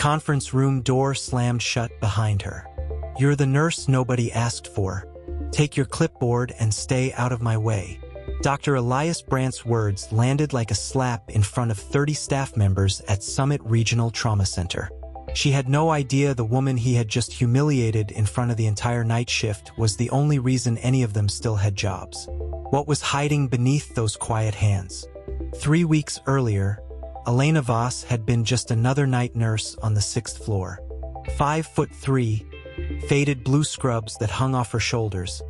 conference room door slammed shut behind her. "You're the nurse nobody asked for. Take your clipboard and stay out of my way." Dr. Elias Brandt's words landed like a slap in front of 30 staff members at Summit Regional Trauma Center. She had no idea the woman he had just humiliated in front of the entire night shift was the only reason any of them still had jobs. What was hiding beneath those quiet hands? 3 weeks earlier, Elena Voss had been just another night nurse on the 6th floor. 5'3", faded blue scrubs that hung off her shoulders,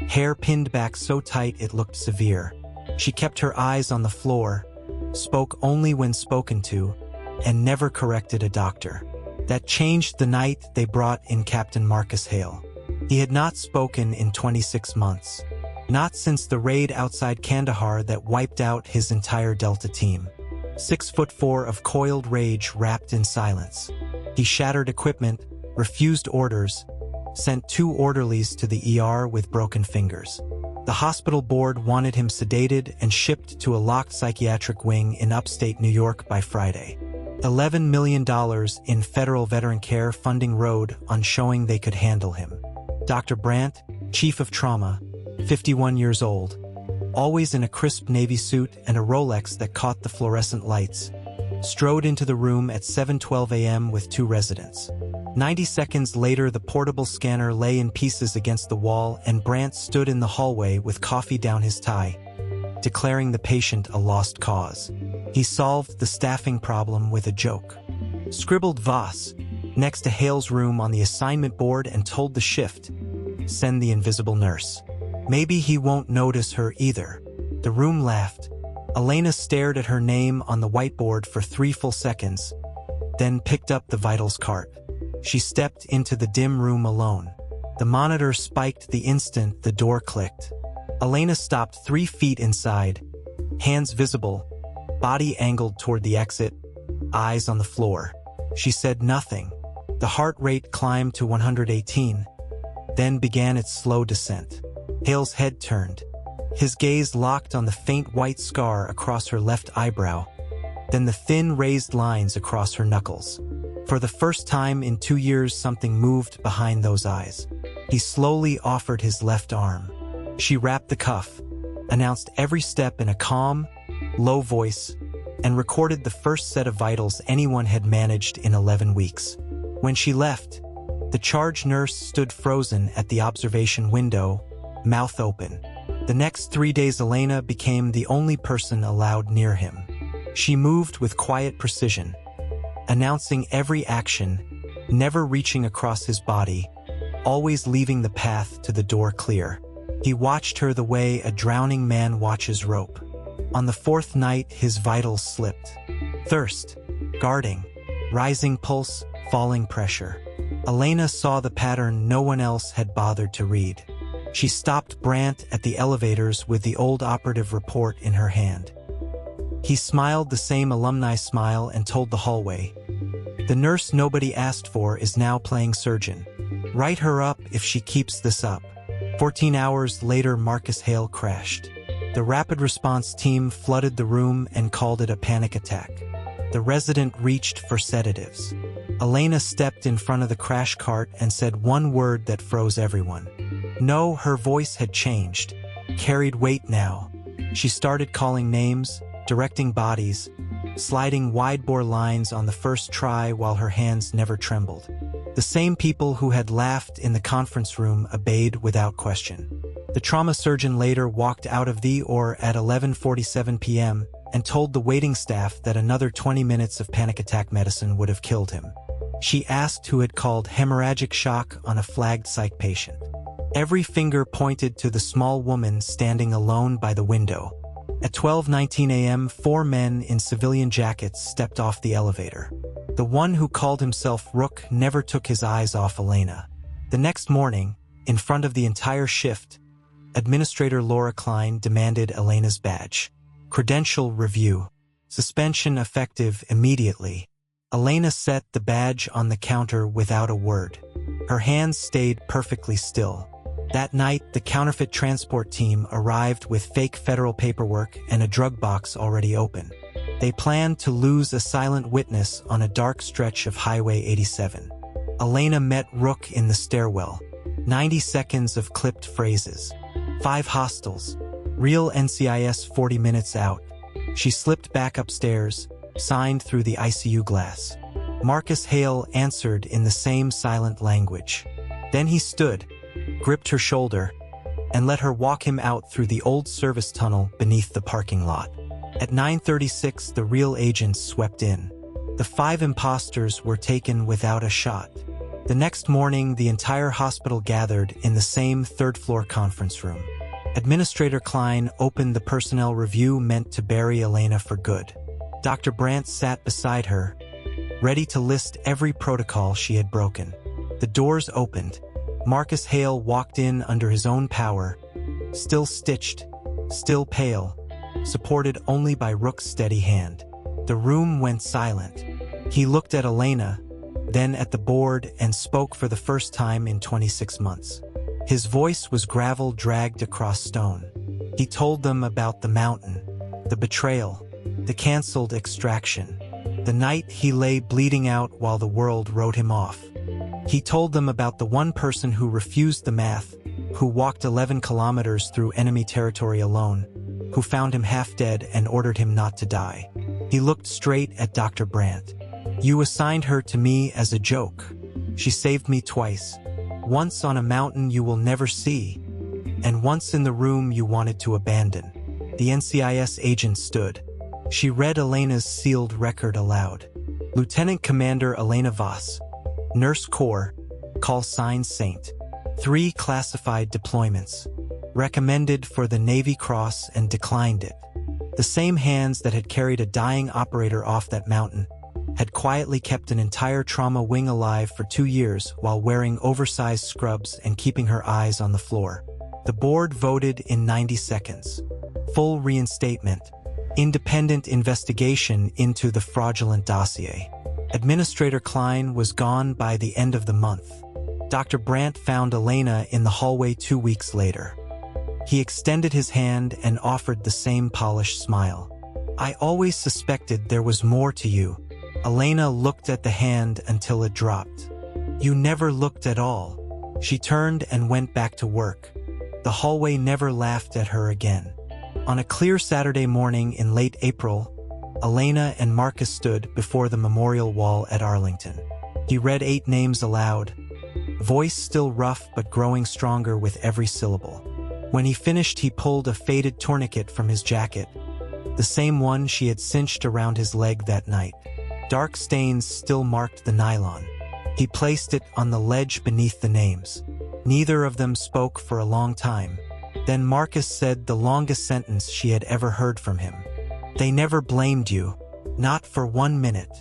hair pinned back so tight it looked severe. She kept her eyes on the floor, spoke only when spoken to, and never corrected a doctor. That changed the night they brought in Captain Marcus Hale. He had not spoken in 26 months. Not since the raid outside Kandahar that wiped out his entire Delta team. 6'4" of coiled rage wrapped in silence. He shattered equipment, refused orders, sent 2 orderlies to the ER with broken fingers. The hospital board wanted him sedated and shipped to a locked psychiatric wing in upstate New York by Friday. $11 million in federal veteran care funding rode on showing they could handle him. Dr. Brandt, chief of trauma, 51 years old, always in a crisp navy suit and a Rolex that caught the fluorescent lights, strode into the room at 7:12 a.m. with 2 residents. 90 seconds later, the portable scanner lay in pieces against the wall and Brandt stood in the hallway with coffee down his tie, declaring the patient a lost cause. He solved the staffing problem with a joke. Scribbled Voss next to Hale's room on the assignment board and told the shift, "Send the invisible nurse. Maybe he won't notice her either." The room laughed. Elena stared at her name on the whiteboard for 3 full seconds, then picked up the vitals cart. She stepped into the dim room alone. The monitor spiked the instant the door clicked. Elena stopped 3 feet inside, hands visible, body angled toward the exit, eyes on the floor. She said nothing. The heart rate climbed to 118, then began its slow descent. Hale's head turned. His gaze locked on the faint white scar across her left eyebrow, then the thin raised lines across her knuckles. For the first time in 2 years, something moved behind those eyes. He slowly offered his left arm. She wrapped the cuff, announced every step in a calm, low voice, and recorded the first set of vitals anyone had managed in 11 weeks. When she left, the charge nurse stood frozen at the observation window, mouth open. The next 3 days, Elena became the only person allowed near him. She moved with quiet precision, announcing every action, never reaching across his body, always leaving the path to the door clear. He watched her the way a drowning man watches rope. On the 4th night, his vitals slipped. Thirst, guarding, rising pulse, falling pressure. Elena saw the pattern no one else had bothered to read. She stopped Brandt at the elevators with the old operative report in her hand. He smiled the same alumni smile and told the hallway, "The nurse nobody asked for is now playing surgeon. Write her up if she keeps this up." 14 hours later, Marcus Hale crashed. The rapid response team flooded the room and called it a panic attack. The resident reached for sedatives. Elena stepped in front of the crash cart and said one word that froze everyone. No, her voice had changed, carried weight now. She started calling names, directing bodies, sliding wide-bore lines on the first try while her hands never trembled. The same people who had laughed in the conference room obeyed without question. The trauma surgeon later walked out of the OR at 11:47 p.m. and told the waiting staff that another 20 minutes of panic attack medicine would have killed him. She asked who had called hemorrhagic shock on a flagged psych patient. Every finger pointed to the small woman standing alone by the window. At 12:19 a.m., 4 men in civilian jackets stepped off the elevator. The one who called himself Rook never took his eyes off Elena. The next morning, in front of the entire shift, Administrator Laura Klein demanded Elena's badge. Credential review. Suspension effective immediately. Elena set the badge on the counter without a word. Her hands stayed perfectly still. That night, the counterfeit transport team arrived with fake federal paperwork and a drug box already open. They planned to lose a silent witness on a dark stretch of Highway 87. Elena met Rook in the stairwell. 90 seconds of clipped phrases. 5 hostels. Real NCIS 40 minutes out. She slipped back upstairs, signed through the ICU glass. Marcus Hale answered in the same silent language. Then he stood, gripped her shoulder, and let her walk him out through the old service tunnel beneath the parking lot. At 9:36, the real agents swept in. The 5 imposters were taken without a shot. The next morning, the entire hospital gathered in the same third-floor conference room. Administrator Klein opened the personnel review meant to bury Elena for good. Dr. Brandt sat beside her, ready to list every protocol she had broken. The doors opened. Marcus Hale walked in under his own power, still stitched, still pale, supported only by Rook's steady hand. The room went silent. He looked at Elena, then at the board, and spoke for the first time in 26 months. His voice was gravel dragged across stone. He told them about the mountain, the betrayal, the canceled extraction, the night he lay bleeding out while the world wrote him off. He told them about the one person who refused the math, who walked 11 kilometers through enemy territory alone, who found him half dead and ordered him not to die. He looked straight at Dr. Brandt. You assigned her to me as a joke. She saved me twice. Once on a mountain you will never see, and once in the room you wanted to abandon. The NCIS agent stood. She read Elena's sealed record aloud. Lieutenant Commander Elena Voss, Nurse Corps, call sign Saint. 3 classified deployments. Recommended for the Navy Cross and declined it. The same hands that had carried a dying operator off that mountain had quietly kept an entire trauma wing alive for 2 years while wearing oversized scrubs and keeping her eyes on the floor. The board voted in 90 seconds. Full reinstatement. Independent investigation into the fraudulent dossier. Administrator Klein was gone by the end of the month. Dr. Brandt found Elena in the hallway 2 weeks later. He extended his hand and offered the same polished smile. I always suspected there was more to you. Elena looked at the hand until it dropped. You never looked at all. She turned and went back to work. The hallway never laughed at her again. On a clear Saturday morning in late April, Elena and Marcus stood before the memorial wall at Arlington. He read 8 names aloud, voice still rough but growing stronger with every syllable. When he finished, he pulled a faded tourniquet from his jacket, the same one she had cinched around his leg that night. Dark stains still marked the nylon. He placed it on the ledge beneath the names. Neither of them spoke for a long time. Then Marcus said the longest sentence she had ever heard from him. They never blamed you. Not for 1 minute.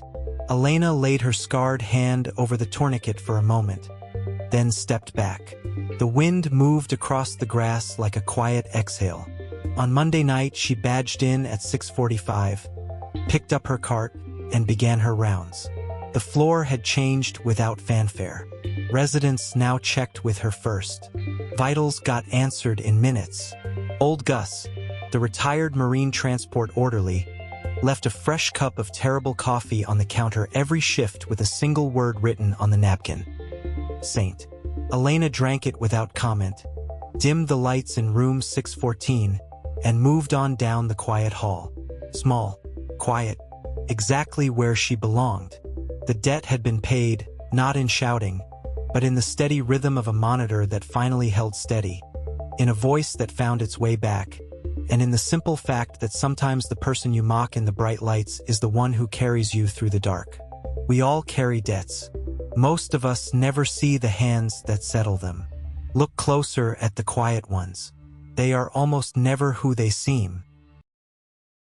Elena laid her scarred hand over the tourniquet for a moment, then stepped back. The wind moved across the grass like a quiet exhale. On Monday night, she badged in at 6:45, picked up her cart, and began her rounds. The floor had changed without fanfare. Residents now checked with her first. Vitals got answered in minutes. Old Gus, the retired Marine transport orderly, left a fresh cup of terrible coffee on the counter every shift with a single word written on the napkin. Saint. Elena drank it without comment, dimmed the lights in room 614, and moved on down the quiet hall. Small, quiet, exactly where she belonged. The debt had been paid, not in shouting, but in the steady rhythm of a monitor that finally held steady, in a voice that found its way back, and in the simple fact that sometimes the person you mock in the bright lights is the one who carries you through the dark. We all carry debts. Most of us never see the hands that settle them. Look closer at the quiet ones. They are almost never who they seem.